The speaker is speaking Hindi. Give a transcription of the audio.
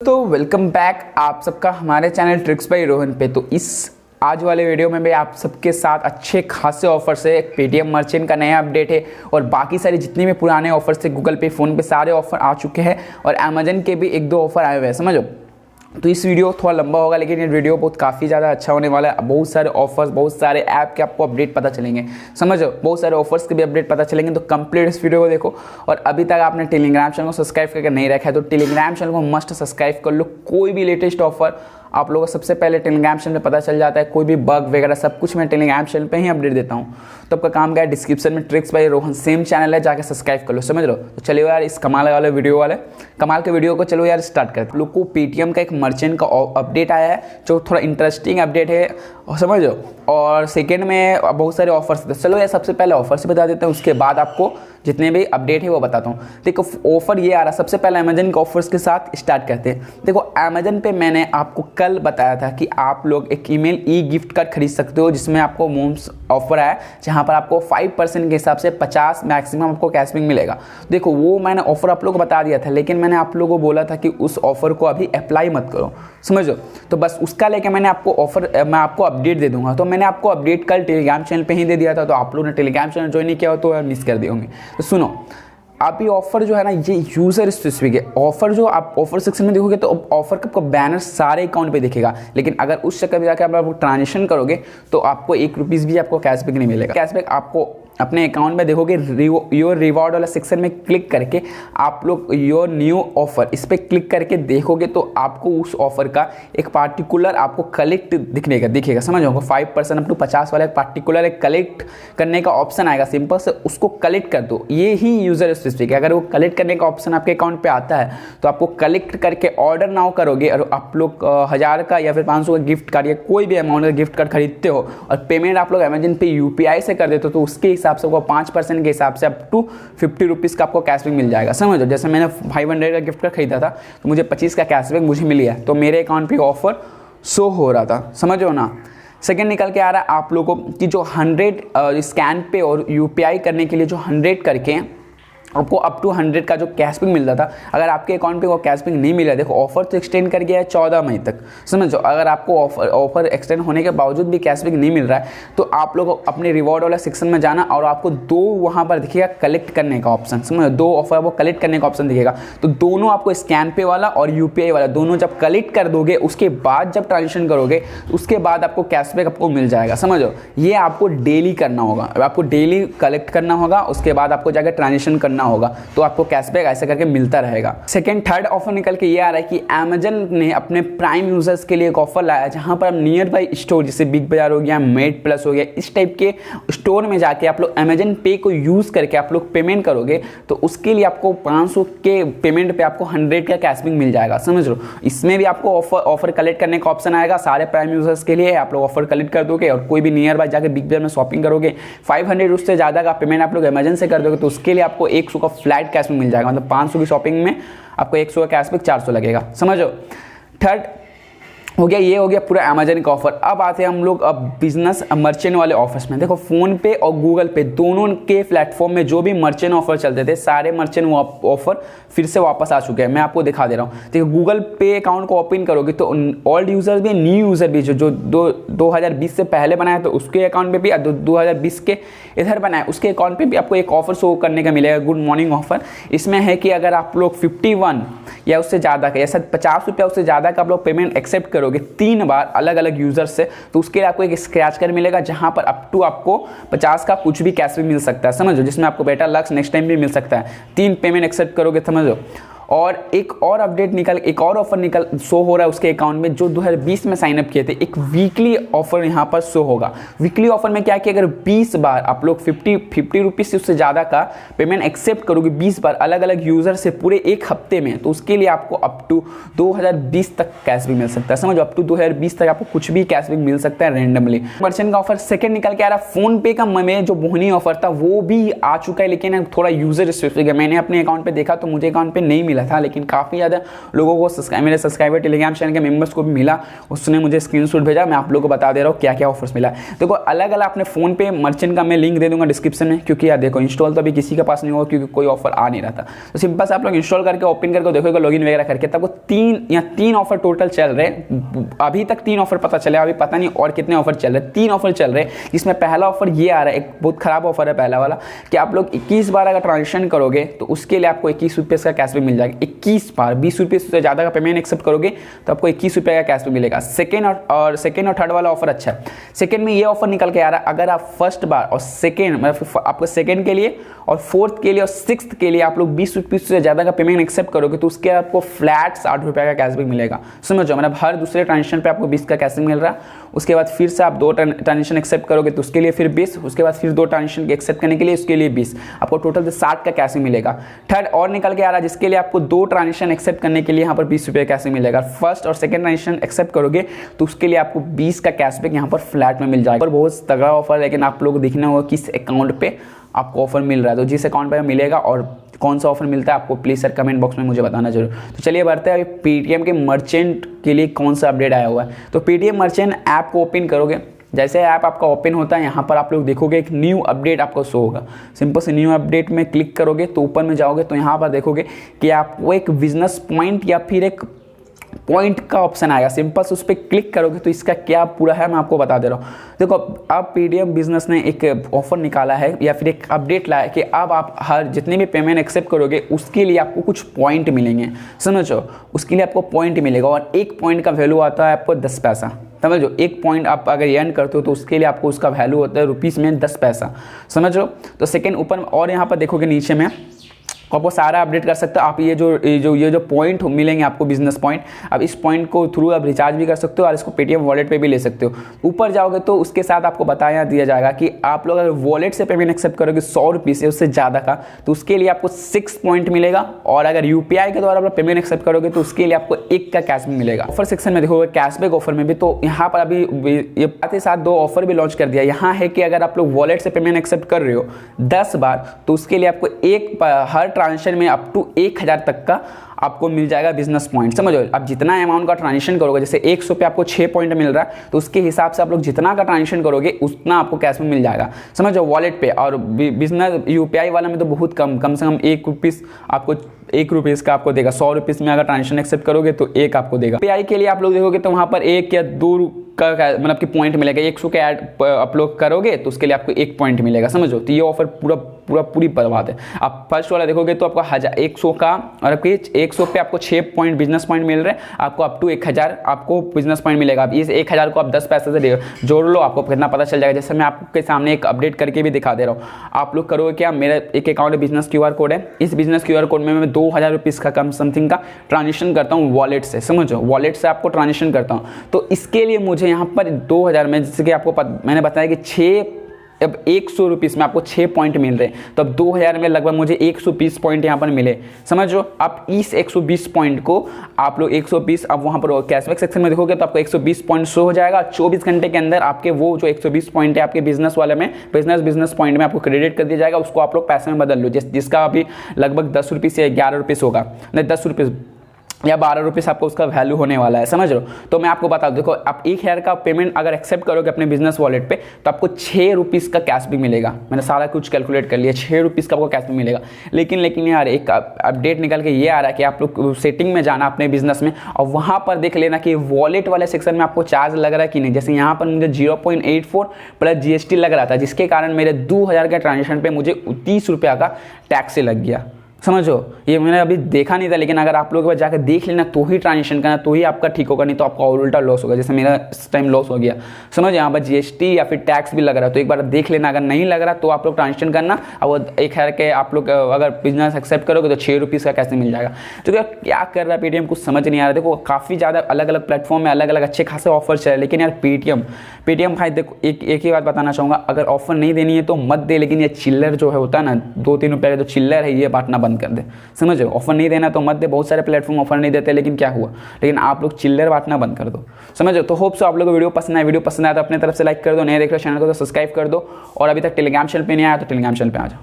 तो वेलकम बैक आप सबका हमारे चैनल ट्रिक्स बाय रोहन पे। तो इस आज वाले वीडियो में मैं आप सबके साथ अच्छे खासे ऑफर्स है। एक पेटीएम मर्चेंट का नया अपडेट है और बाकी सारे जितने भी पुराने ऑफर्स थे गूगल पे फ़ोन पे सारे ऑफर आ चुके हैं और अमेजन के भी एक दो ऑफर आए हुए हैं, समझो। तो इस वीडियो थोड़ा लंबा होगा लेकिन ये वीडियो बहुत काफ़ी ज़्यादा अच्छा होने वाला है। बहुत सारे ऑफर्स, बहुत सारे ऐप के आपको अपडेट पता चलेंगे, समझो। बहुत सारे ऑफर्स के भी अपडेट पता चलेंगे। तो कंप्लीट इस वीडियो को देखो। और अभी तक आपने टेलीग्राम चैनल को सब्सक्राइब करके नहीं रखा है तो टेलीग्राम चैनल को मस्ट सब्सक्राइब कर लो। कोई भी लेटेस्ट ऑफर आप लोगों को सबसे पहले टेलीग्राम चैनल पे पता चल जाता है। कोई भी बग वगैरह सब कुछ मैं टेलीग्राम चैनल पे ही अपडेट देता हूँ। तो आपका काम क्या है, डिस्क्रिप्शन में tricks bye Rohan same channel है, जाके सब्सक्राइब कर लो, समझ लो। तो चलिए यार इस कमाल वाले कमाल के वीडियो को चलो यार स्टार्ट करते हैं। लोग को पेटीएम का एक मर्चेंट का अपडेट आया है जो थोड़ा इंटरेस्टिंग अपडेट है, समझो। और सेकेंड में बहुत सारे ऑफर्स थे। चलो यार सबसे पहले ऑफर से बता देते हैं, उसके बाद आपको जितने भी अपडेट है वो बताता हूँ। देखो ऑफर ये आ रहा है, सबसे पहले अमेजन के ऑफर्स के साथ स्टार्ट करते हैं। देखो अमेजन पे मैंने आपको कल बताया था कि आप लोग एक ईमेल ई गिफ्ट कार्ड खरीद सकते हो जिसमें आपको मोम्स ऑफर आया जहाँ पर आपको 5% के हिसाब से 50 मैक्सिमम आपको कैशबैक मिलेगा। देखो वो मैंने ऑफर आप लोगों को बता दिया था लेकिन मैंने आप लोगों को बोला था कि उस ऑफर को अभी अप्लाई मत करो, समझो। तो बस उसका लेके मैंने आपको मैं आपको अपडेट दे दूंगा। तो मैंने आपको अपडेट कल टेलीग्राम चैनल पे ही दे दिया था। तो आप लोगों ने टेलीग्राम चैनल ज्वाइन नहीं किया हो तो मिस कर दिए होंगे। तो सुनो, आप ये ऑफर जो है ना ये यूज़र स्पेसिफिक है। ऑफर जो आप ऑफर सेक्शन में देखोगे तो ऑफर का आपको बैनर सारे अकाउंट पे दिखेगा, लेकिन अगर उस चक्कर में जाकर आप ट्रांजेक्शन करोगे तो आपको ₹1 भी आपको कैशबैक नहीं मिलेगा। कैशबैक आपको अपने अकाउंट में देखोगे योर रिवॉर्ड वाला सेक्शन में क्लिक करके आप लोग योर न्यू ऑफर इस पर क्लिक करके देखोगे तो आपको उस ऑफर का एक पार्टिकुलर आपको कलेक्ट दिखेगा, समझ होगा। 5% अप टू 50 वाला एक पार्टिकुलर एक कलेक्ट करने का ऑप्शन आएगा। सिंपल से उसको कलेक्ट कर दो, ये ही यूजर स्पेसिफिक है। अगर वो कलेक्ट करने का ऑप्शन आपके अकाउंट पे आता है तो आपको कलेक्ट करके ऑर्डर नाउ करोगे और आप लोग 1000 का या फिर 500 का गिफ्ट कार्ड या कोई भी अमाउंट का गिफ्ट कार्ड खरीदते हो और पेमेंट आप लोग अमेजन पे UPI से कर देते हो तो उसके हिसाब से 5% के हिसाब से अप टू ₹50 का आपको कैशबैक मिल जाएगा, समझो। जैसे मैंने 500 का गिफ्ट कार्ड खरीदा था तो मुझे 25 का कैशबैक मुझे मिल गया। तो मेरे अकाउंट पे ऑफर शो हो रहा था, समझो ना। सेकेंड निकल के आ रहा है आप लोगों को कि जो 100 स्कैन पे और UPI करने के लिए जो 100 करके आपको अप टू 100 का जो कैशबैक मिलता था, अगर आपके अकाउंट पे वो कैशबैक नहीं मिला, देखो ऑफर तो एक्सटेंड कर गया है 14 मई तक, समझो। अगर आपको ऑफर एक्सटेंड होने के बावजूद भी कैशबैक नहीं मिल रहा है तो आप लोग अपने रिवॉर्ड वाला सेक्शन में जाना और आपको दो वहाँ पर दिखेगा कलेक्ट करने का ऑप्शन, समझो। दो ऑफर आपको कलेक्ट करने का ऑप्शन दिखेगा। तो दोनों आपको स्कैन पे वाला और UPI वाला दोनों जब कलेक्ट कर दोगे उसके बाद जब ट्रांजेक्शन करोगे उसके बाद आपको कैशबैक आपको मिल जाएगा, समझो। ये आपको डेली करना होगा, आपको डेली कलेक्ट करना होगा, उसके बाद आपको जाकर ट्रांजेक्शन करना होगा तो आपको कैशबैक ऐसे करके मिलता रहेगा। सेकंड थर्ड ऑफर निकल के ये आ रहा है कि अमेजन ने अपने प्राइम यूजर्स के लिए एक ऑफर लाया जहां पर आप नियर बाई स्टोर जैसे बिग बाजार हो गया, मेड प्लस हो गया, इस टाइप के स्टोर में जाके आप लोग अमेजन पे को यूज करके आप लोग पेमेंट करोगे तो उसके लिए आपको 500 के पेमेंट पे आपको 100 का कैशबैक मिल जाएगा, समझ लो। इसमें भी आपको ऑफर कलेक्ट करने का ऑप्शन आएगा सारे प्राइम यूजर्स के लिए। आप लोग ऑफर कलेक्ट कर दोगे और कोई भी नियर बाई जाकर बिग बाजार में शॉपिंग करोगे, 500 उससे ज़्यादा का पेमेंट आप लोग अमेजन से कर दोगे तो उसके लिए आपको 100 का फ्लैट कैशबैक मिल जाएगा। मतलब 500 की शॉपिंग में आपको 100 का कैशबैक 400 लगेगा, समझो। थर्ड हो गया, ये हो गया पूरा अमेजन का ऑफर। अब आते हैं हम लोग अब बिजनेस मर्चेंट वाले ऑफर्स में। देखो फोन पे और गूगल पे दोनों के प्लेटफॉर्म में जो भी मर्चेंट ऑफर चलते थे सारे मर्चेंट ऑफर फिर से वापस आ चुके हैं। मैं आपको दिखा दे रहा हूँ। देखो गूगल पे अकाउंट को ओपन करोगे तो ओल्ड यूजर भी न्यू यूजर भी जो 2020 से पहले बनाया तो उसके अकाउंट पे भी 2020 के इधर बनाए उसके अकाउंट पे भी आपको एक ऑफर शो करने का मिलेगा, गुड मॉर्निंग ऑफर। इसमें है कि अगर आप लोग 51 या उससे ज़्यादा का या ₹50 उससे ज़्यादा का आप लोग पेमेंट एक्सेप्ट करोगे 3 बार अलग अलग यूजर से तो उसके लिए आपको एक स्क्रैच कार्ड मिलेगा जहां पर अप टू आपको 50 का कुछ भी कैशबैक मिल सकता है, समझो। जिसमें आपको बेटर लक्स नेक्स्ट टाइम भी मिल सकता है। 3 पेमेंट एक्सेप्ट करोगे, समझो। और एक और अपडेट एक और ऑफर शो हो रहा है उसके अकाउंट में जो 2020 में साइन अप किए थे। एक वीकली ऑफर यहाँ पर शो होगा। वीकली ऑफर में क्या कि अगर 20 बार आप लोग ₹50 से उससे ज़्यादा का पेमेंट एक्सेप्ट करोगे 20 बार अलग अलग यूज़र से पूरे एक हफ्ते में तो उसके लिए आपको अप टू 2020 तक कैशबैक मिल सकता है, समझो। अप टू 2020 तक आपको कुछ भी कैशबैक मिल सकता है रैंडमली। मर्चेंट का ऑफर सेकंड निकल के आ रहा है। फोन पे का में जो मोहनी ऑफर था वो भी आ चुका है लेकिन थोड़ा यूजर स्पेसिफिक है। मैंने अपने अकाउंट पे देखा तो मुझे अकाउंट पे नहीं मिला मिला था, लेकिन काफ़ी ज़्यादा लोगों को मेरे सब्सक्राइबर टेलीग्राम चैनल के मेंबर्स को भी मिला, उसने मुझे स्क्रीनशॉट भेजा। मैं आप लोगों को बता दे रहा हूँ क्या क्या ऑफर्स मिला। देखो अलग अलग अपने फ़ोन पे मर्चेंट का मैं लिंक दे दूँगा डिस्क्रिप्शन में, क्योंकि यार देखो इंस्टॉल तो अभी किसी के पास नहीं होगा क्योंकि कोई ऑफर आ नहीं रहा था। तो सिंपल से आप लोग इंस्टॉल करके ओपन करके देखोगे, लॉगिन वगैरह करके, तब वो तीन ऑफर टोटल चल रहे हैं। अभी तक 3 ऑफर पता चले, अभी पता नहीं और कितने ऑफर चल रहे हैं। 3 ऑफर चल रहे हैं, जिसमें पहला ऑफर ये आ रहा है, एक बहुत खराब ऑफर है पहला वाला, कि आप लोग 21 बार अगर ट्रांजेक्शन करोगे तो उसके लिए आपको 21 रुपये का कैशबैक मिल जाएगा। 21 बार 20 रुपये से ज़्यादा का पेमेंट एक्सेप्ट करोगे तो आपको 21 रुपये का कैशबैक मिलेगा। सेकेंड और थर्ड वाला ऑफर अच्छा है। सेकेंड में ये ऑफर निकल के आ रहा है, अगर आप फर्स्ट बार और सेकेंड मतलब आपको सेकेंड के लिए और फोर्थ के लिए और सिक्स्थ के लिए आप लोग 20 रुपये से ज़्यादा का पेमेंट एक्सेप्ट करोगे तो उसके आपको फ्लैट 60 रुपये का कैशबैक मिलेगा। समझो, मतलब हर दूसरे ट्रांजेक्शन पे आपको 20 का कैशबैक मिल रहा है। उसके बाद फिर से आप 2 ट्रांजेक्शन एक्सेप्ट करोगे तो उसके लिए फिर 20, उसके बाद फिर 2 ट्रांजेक्शन एक्सेप्ट करने के लिए उसके लिए 20, आपको टोटल 60 का कैशबैक मिलेगा। थर्ड और निकल के आ रहा है, जिसके लिए आपको 2 ट्रांजेक्शन एक्सेप्ट करने के लिए यहाँ पर 20 रुपये कैशबैक मिलेगा। फर्स्ट और सेकंड ट्रांजेक्शन एक्सेप्ट करोगे तो उसके लिए आपको 20 का कैशबैक यहाँ पर फ्लैट में मिल जाएगा। और बहुत तगड़ा ऑफर है, लेकिन आप लोग को देखना होगा किस अकाउंट पे आपको ऑफर मिल रहा है। तो जिस अकाउंट पे मिलेगा और कौन सा ऑफर मिलता है आपको प्लीज़ सर कमेंट बॉक्स में मुझे बताना जरूर। तो चलिए बढ़ते हैं, अभी पेटीएम के मर्चेंट के लिए कौन सा अपडेट आया हुआ है। तो पेटीएम मर्चेंट ऐप को ओपन करोगे, जैसे ऐप आपका ओपन होता है यहाँ पर आप लोग देखोगे एक न्यू अपडेट आपको शो होगा। सिंपल से न्यू अपडेट में क्लिक करोगे तो ऊपर में जाओगे तो यहाँ पर देखोगे कि आपको एक बिजनेस पॉइंट या फिर एक पॉइंट का ऑप्शन आएगा। सिंपल से उस पर क्लिक करोगे तो इसका क्या पूरा है मैं आपको बता दे रहा हूँ। देखो अब पेटीएम बिजनेस ने एक ऑफर निकाला है या फिर एक अपडेट लाया है कि अब आप हर जितने भी पेमेंट एक्सेप्ट करोगे उसके लिए आपको कुछ पॉइंट मिलेंगे। समझो, उसके लिए आपको पॉइंट मिलेगा और एक पॉइंट का वैल्यू आता है आपको 10 पैसा। समझो, एक पॉइंट आप अगर अर्न करते हो तो उसके लिए आपको उसका वैल्यू होता है रुपीज़ में 10 पैसा। समझो, तो सेकेंड ऊपर और यहाँ पर देखोगे नीचे में आपको सारा अपडेट कर सकते हो आप। ये जो पॉइंट मिलेंगे आपको बिजनेस पॉइंट, अब इस पॉइंट को थ्रू आप रिचार्ज भी कर सकते हो और इसको पेटीएम वॉलेट पे भी ले सकते हो। ऊपर जाओगे तो उसके साथ आपको बताया दिया जाएगा कि आप लोग अगर वॉलेट से पेमेंट एक्सेप्ट करोगे 100 रुपये से उससे ज़्यादा का तो उसके लिए आपको 6 पॉइंट मिलेगा, और अगर यूपीआई के द्वारा आप पेमेंट एक्सेप्ट करोगे तो उसके लिए आपको 1 का कैशबैक मिलेगा। ऑफर सेक्शन में देखोगे कैशबैक ऑफर में भी, तो यहाँ पर अभी ये साथ ही साथ 2 ऑफर भी लॉन्च कर दिया। यहाँ है कि अगर आप लोग वॉलेट से पेमेंट एक्सेप्ट कर रहे हो 10 बार तो उसके लिए आपको हर ट्रांजेक्शन में अप टू 1000 तक का आपको मिल जाएगा बिजनेस पॉइंट। समझो, अब जितना अमाउंट का ट्रांजेक्शन करोगे, जैसे 100 पे आपको 6 पॉइंट मिल रहा है तो उसके हिसाब से आप लोग जितना का ट्रांजेक्शन करोगे उतना आपको कैश में मिल जाएगा। समझो, वॉलेट पे। और बिजनेस यूपीआई वाला में तो बहुत कम से कम 1 रुपीज़ आपको 1 रुपीज़ का आपको देगा। 100 रुपीज़ में अगर ट्रांजेक्शन एक्सेप्ट करोगे तो 1 आपको देगा। यूपीआई के लिए आप लोग देखोगे तो वहाँ पर 1 या 2 का मतलब कि पॉइंट मिलेगा। 100 के ऐड अपलोड करोगे तो उसके लिए आपको 1 पॉइंट मिलेगा। समझो, तो ये ऑफर पूरी बर्बाद है। आप फर्स्ट वाला देखोगे तो आपको 100 का और आपके 100 पे आपको 6 पॉइंट बिजनेस पॉइंट मिल रहे हैं, आपको अप टू 1000 आपको बिजनेस पॉइंट मिलेगा। अब इस 1000 को आप 10 पैसे से जोड़ लो, आपको कितना पता चल जाएगा। जैसे मैं आपके सामने एक अपडेट करके भी दिखा दे रहा हूँ। आप लोग करोगे क्या, मेरा एक अकाउंट में बिजनेस QR कोड है, इस बिजनेस QR कोड में मैं 2000 रुपीज़ का कम समथिंग का ट्रांजेक्शन करता हूँ वॉलेट से। समझो, वॉलेट से आपको ट्रांजेक्शन करता हूँ तो इसके लिए मुझे यहाँ पर 2000 में, जैसे कि आपको मैंने बताया कि अब 100 रुपीज़ में आपको 6 पॉइंट मिल रहे हैं, तो अब 2000 में लगभग मुझे 120 पॉइंट यहाँ पर मिले। समझो, आप इस 120 पॉइंट को आप लोग 120 अब वहाँ पर कैशबैक सेक्शन में देखोगे तो आपको 120 पॉइंट शो हो जाएगा। 24 घंटे के अंदर आपके वो जो 120 पॉइंट है आपके बिजनेस वाले में बिजनेस पॉइंट में आपको क्रेडिट कर दिया जाएगा। उसको आप लोग पैसे में बदल लो, जिसका अभी लगभग 10 रुपये से 11 रुपये होगा, नहीं 10 रुपये या 12 रुपये से आपको उसका वैल्यू होने वाला है। समझ लो, तो मैं आपको बता दूं, देखो आप 1000 का पेमेंट अगर एक्सेप्ट करोगे अपने बिजनेस वॉलेट पे तो आपको 6 रुपीज़ का कैश भी मिलेगा। मैंने सारा कुछ कैलकुलेट कर लिया, 6 रुपीज़ का आपको कैश भी मिलेगा। लेकिन यार एक अपडेट निकल के ये आ रहा है कि आप लोग सेटिंग में जाना अपने बिजनेस में और वहाँ पर देख लेना कि वॉलेट वाले सेक्शन में आपको चार्ज लग रहा है कि नहीं। जैसे यहाँ पर मुझे 0.84 प्लस GST लग रहा था, जिसके कारण मेरे 2000 के ट्रांजेक्शन पे मुझे 30 रुपये का टैक्स लग गया। समझो, ये मैंने अभी देखा नहीं था, लेकिन अगर आप लोग के पास जाकर देख लेना तो ही ट्रांजेक्शन करना तो ही आपका ठीक होगा, नहीं तो आपका और उल्टा लॉस होगा, जैसे मेरा इस टाइम लॉस हो गया। समझो, यहाँ पर GST या फिर टैक्स भी लग रहा है, तो एक बार देख लेना। अगर नहीं लग रहा तो आप लोग ट्रांजेक्शन करना। और 1000 के आप लोग अगर बिजनेस एक्सेप्ट करोगे तो 6 रुपीज़ का कैसे मिल जाएगा। तो क्या कर रहा है पेटीएम, कुछ समझ नहीं आ रहा। देखो काफ़ी ज़्यादा अलग अलग प्लेटफॉर्म में अलग अलग अच्छे खासे ऑफर चल रहे, लेकिन यार पेटीएम भाई देखो एक ही बात बताना चाहूँगा, अगर ऑफर नहीं देनी है तो मत दे, लेकिन ये चिल्लर जो है होता है ना 2-3 रुपये का जो चिल्लर है ये बांटना बंद कर दे। समझो, ऑफर नहीं देना तो मत दे। बहुत सारे प्लेटफॉर्म ऑफर नहीं देते, लेकिन क्या हुआ, लेकिन आप लोग चिल्लर बांटना बंद कर दो। समझो, तो होप सो आप लोगों को वीडियो पसंद आया तो अपने तरफ से लाइक कर दो, नए देख रहे हो चैनल को तो सब्सक्राइब कर दो, और अभी तक टेलीग्राम चैनल पे नहीं आया तो टेलीग्राम चैनल पे आ जाओ।